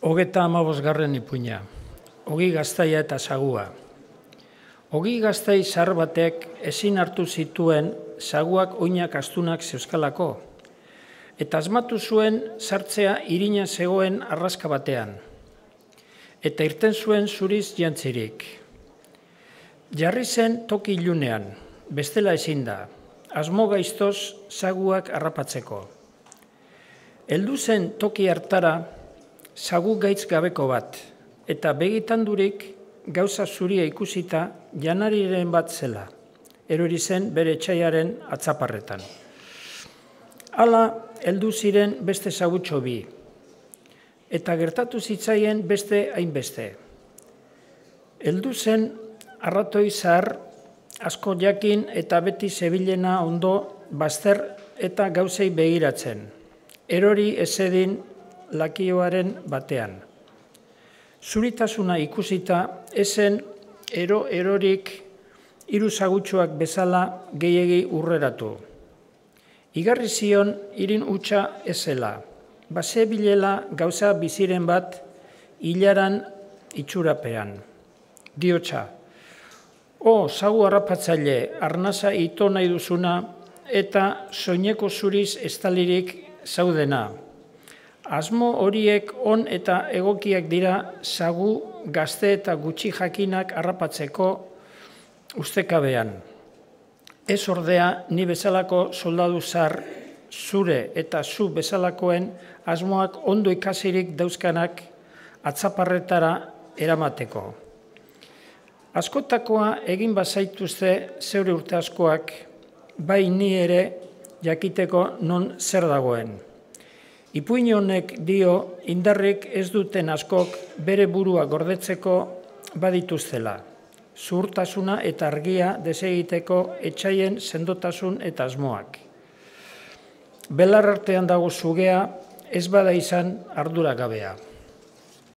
35. ipuina, Ogi Gaztaia eta sagua. Ogi Gaztai zahar batek ezin hartu zituen saguak oinak astunak zeuzkalako, eta asmatu zuen sartzea irina zegoen arraska batean, eta irten zuen zuriz jantzirik. Jarri zen toki ilunean, bestela ezin da, asmo gaiztoz saguak harrapatzeko. Heldu zen toki hartara, sagu gaitz gabeko bat, eta begitandurik gauza zuria ikusita janariren bat zela, erori zen bere etxaiaren atzaparretan. Hala, heldu ziren beste sagutxo bi, eta gertatu zitzaien beste hainbeste. Heldu zen arratoi zahar asko jakin eta beti zebilena ondo bazter eta gauzei begiratzen, erori ezedin lakioaren batean. Zuritasuna ikusita ezen erorik hiru sagutxoak bezala gehiegi urreratu. Igarri zion irin hutsa ezela, bazebilela gauza biziren bat hilaran itxurapean. Diotsa, sagu harrapatzaile, arnaza ito nahi duzuna eta soineko zuriz estalirik zaudena. Asmo horiek on eta egokiak dira sagu gazte eta gutxi jakinak harrapatzeko ustekabean. Ez ordea ni bezalako soldadu zahar zure eta zu bezalakoen asmoak ondo ikasirik dauzkanak atzaparretara eramateko. Askotakoa egin bazaituzte zeure urte askoak, bai ni ere jakiteko non zer dagoen. Ipuin honek dio indarrik ez duten askok bere burua gordetzeko badituztela, zuhurtasuna eta argia desegiteko etxaien sendotasun eta asmoak. Belar artean dago sugea, ez bada izan arduragabea.